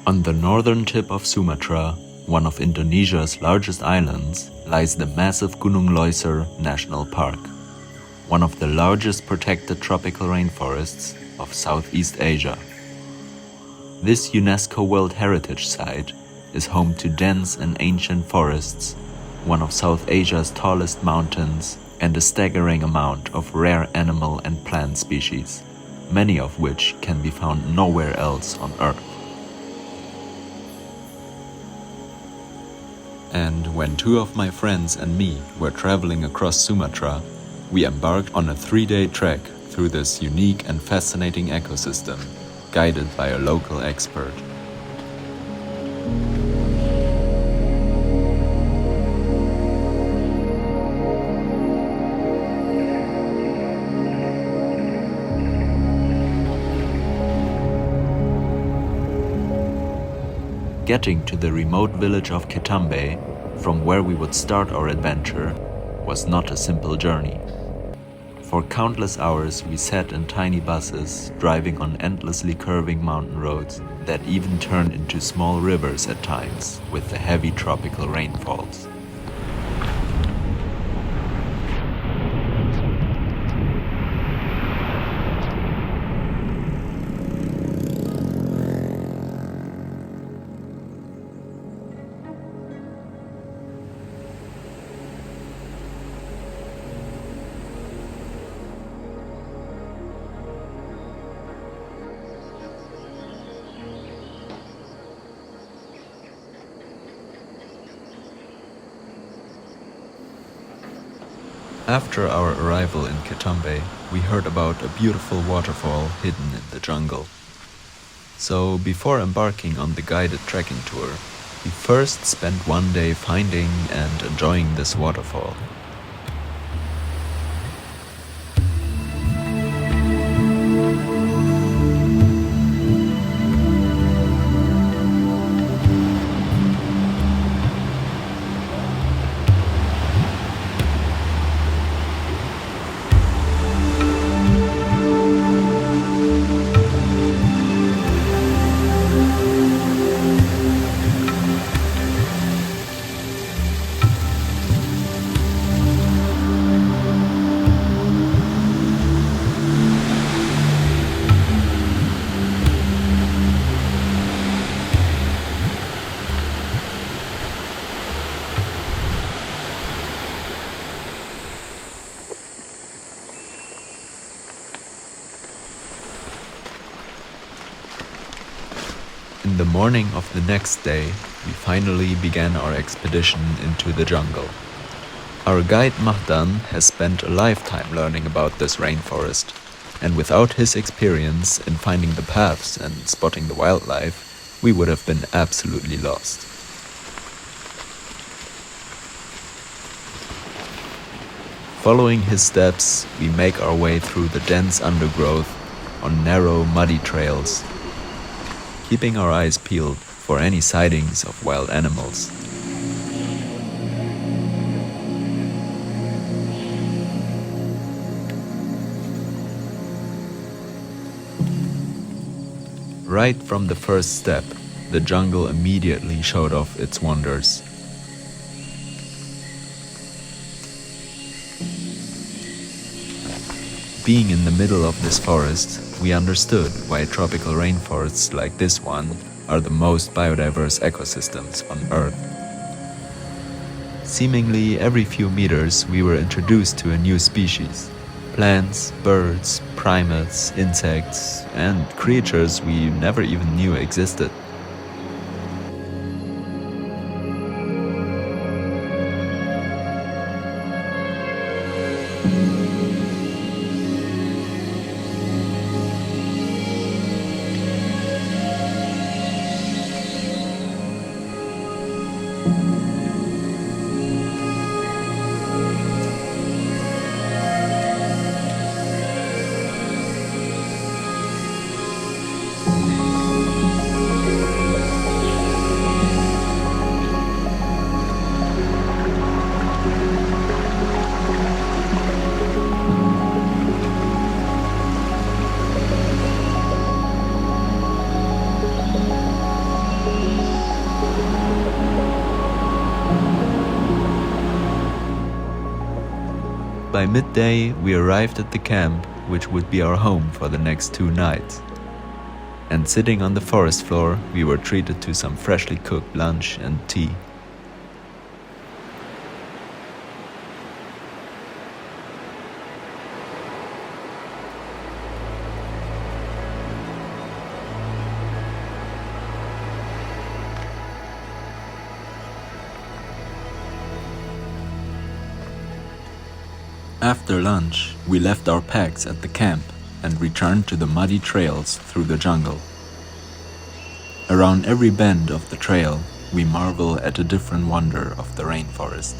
On the northern tip of Sumatra, one of Indonesia's largest islands, lies the massive Gunung Leuser National Park, one of the largest protected tropical rainforests of Southeast Asia. This UNESCO World Heritage Site is home to dense and ancient forests, one of South Asia's tallest mountains, and a staggering amount of rare animal and plant species, many of which can be found nowhere else on Earth. And when two of my friends and me were traveling across Sumatra, we embarked on a 3-day trek through this unique and fascinating ecosystem, guided by a local expert. Getting to the remote village of Ketambe, from where we would start our adventure, was not a simple journey. For countless hours we sat in tiny buses, driving on endlessly curving mountain roads that even turned into small rivers at times with the heavy tropical rainfalls. After our arrival in Ketambe, we heard about a beautiful waterfall hidden in the jungle. So before embarking on the guided trekking tour, we first spent one day finding and enjoying this waterfall. In the morning of the next day, we finally began our expedition into the jungle. Our guide Mahdan has spent a lifetime learning about this rainforest, and without his experience in finding the paths and spotting the wildlife, we would have been absolutely lost. Following his steps, we make our way through the dense undergrowth on narrow, muddy trails, keeping our eyes peeled for any sightings of wild animals. Right from the first step, the jungle immediately showed off its wonders. Being in the middle of this forest, we understood why tropical rainforests like this one are the most biodiverse ecosystems on Earth. Seemingly every few meters we were introduced to a new species. Plants, birds, primates, insects, and creatures we never even knew existed. By midday, we arrived at the camp, which would be our home for the next 2 nights. And sitting on the forest floor, we were treated to some freshly cooked lunch and tea. After lunch, we left our packs at the camp and returned to the muddy trails through the jungle. Around every bend of the trail, we marvel at a different wonder of the rainforest.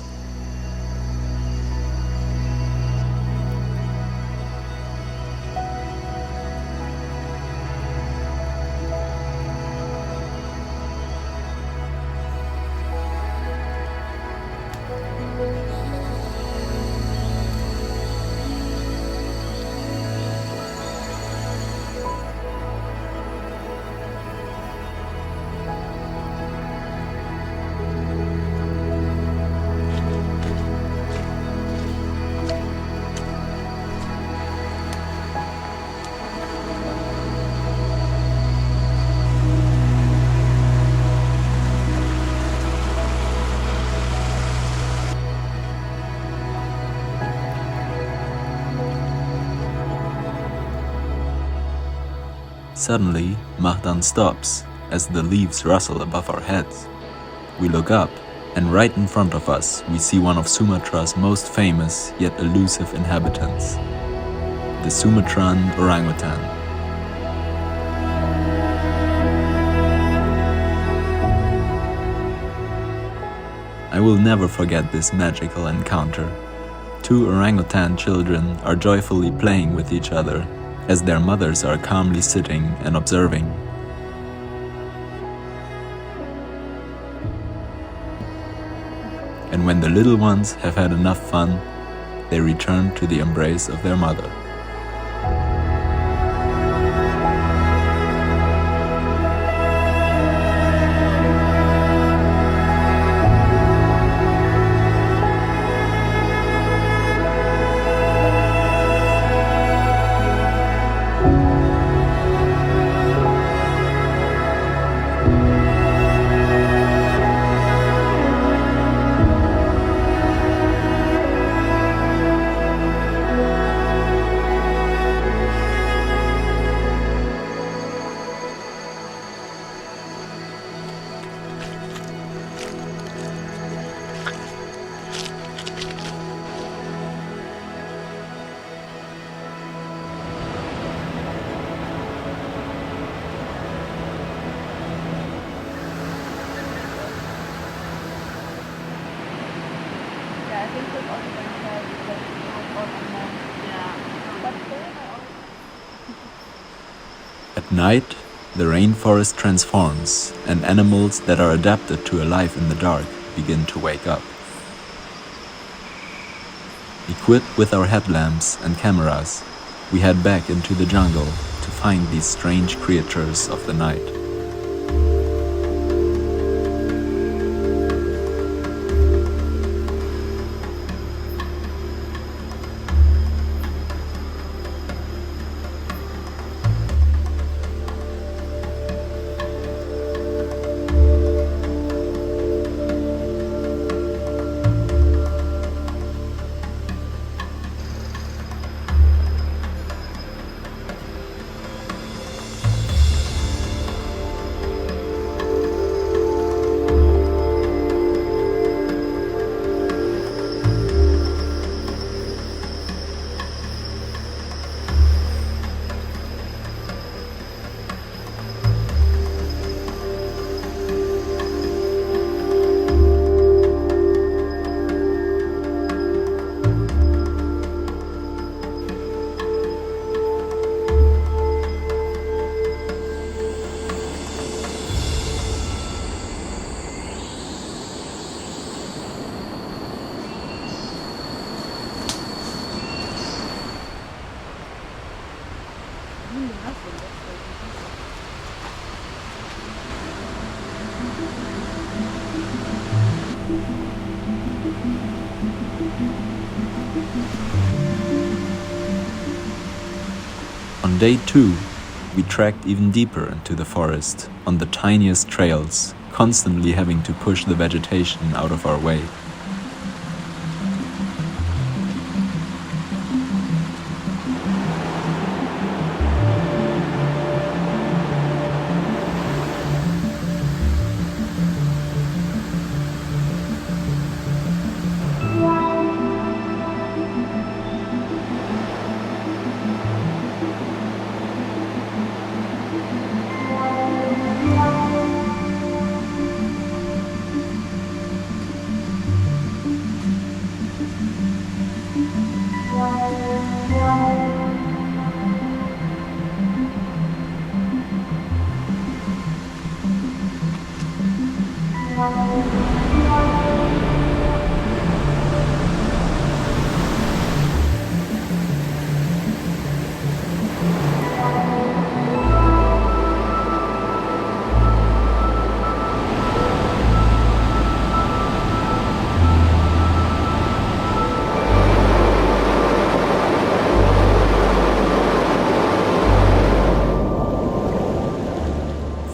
Suddenly, Mahdan stops as the leaves rustle above our heads. We look up, and right in front of us, we see one of Sumatra's most famous yet elusive inhabitants, the Sumatran orangutan. I will never forget this magical encounter. 2 orangutan children are joyfully playing with each other as their mothers are calmly sitting and observing. And when the little ones have had enough fun, they return to the embrace of their mother. At night, the rainforest transforms, and animals that are adapted to a life in the dark begin to wake up. Equipped with our headlamps and cameras, we head back into the jungle to find these strange creatures of the night. On day 2, we trekked even deeper into the forest on the tiniest trails, constantly having to push the vegetation out of our way.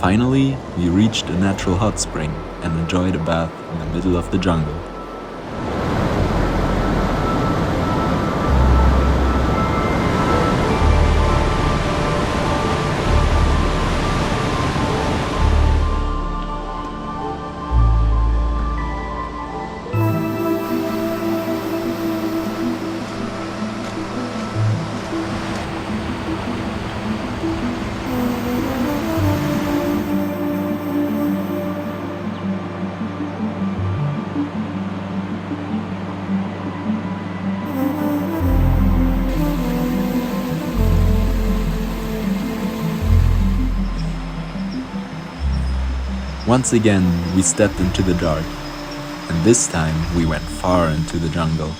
Finally, we reached a natural hot spring and enjoyed a bath in the middle of the jungle. Once again, we stepped into the dark, and this time we went far into the jungle.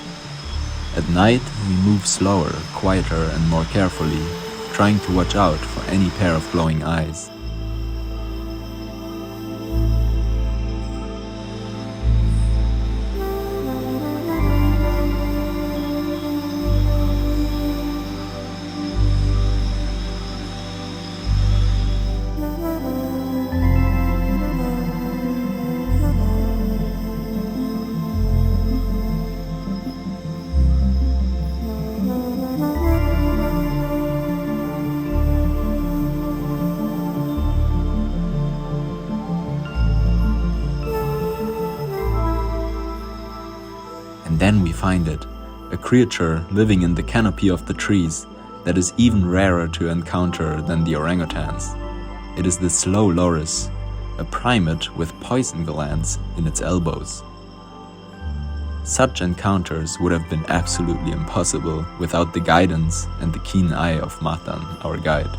At night, we moved slower, quieter, and more carefully, trying to watch out for any pair of glowing eyes. And then we find it, a creature living in the canopy of the trees that is even rarer to encounter than the orangutans. It is the slow loris, a primate with poison glands in its elbows. Such encounters would have been absolutely impossible without the guidance and the keen eye of Matan, our guide.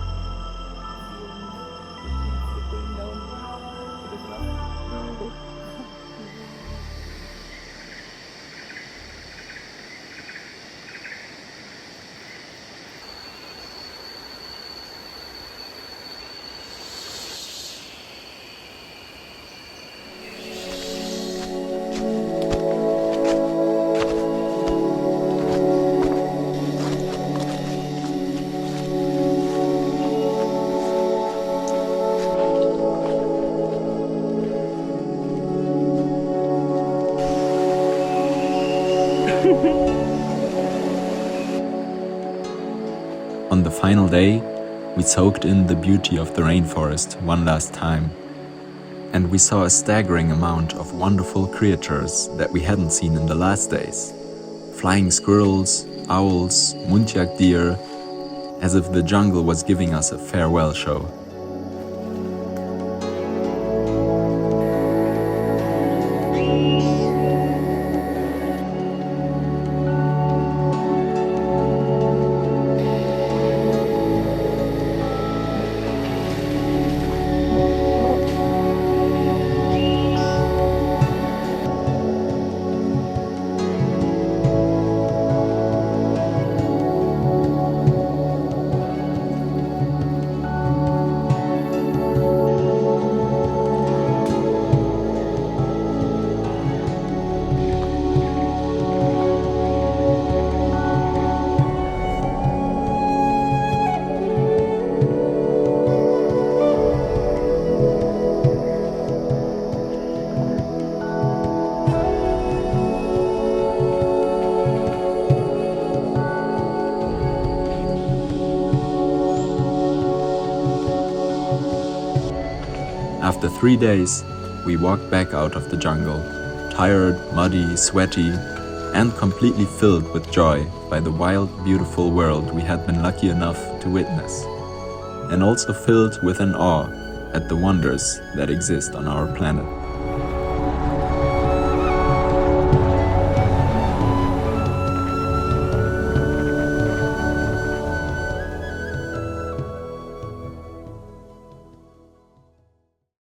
On the final day, we soaked in the beauty of the rainforest one last time, and we saw a staggering amount of wonderful creatures that we hadn't seen in the last days. Flying squirrels, owls, muntjac deer, as if the jungle was giving us a farewell show. After 3 days, we walked back out of the jungle, tired, muddy, sweaty, and completely filled with joy by the wild, beautiful world we had been lucky enough to witness, and also filled with an awe at the wonders that exist on our planet.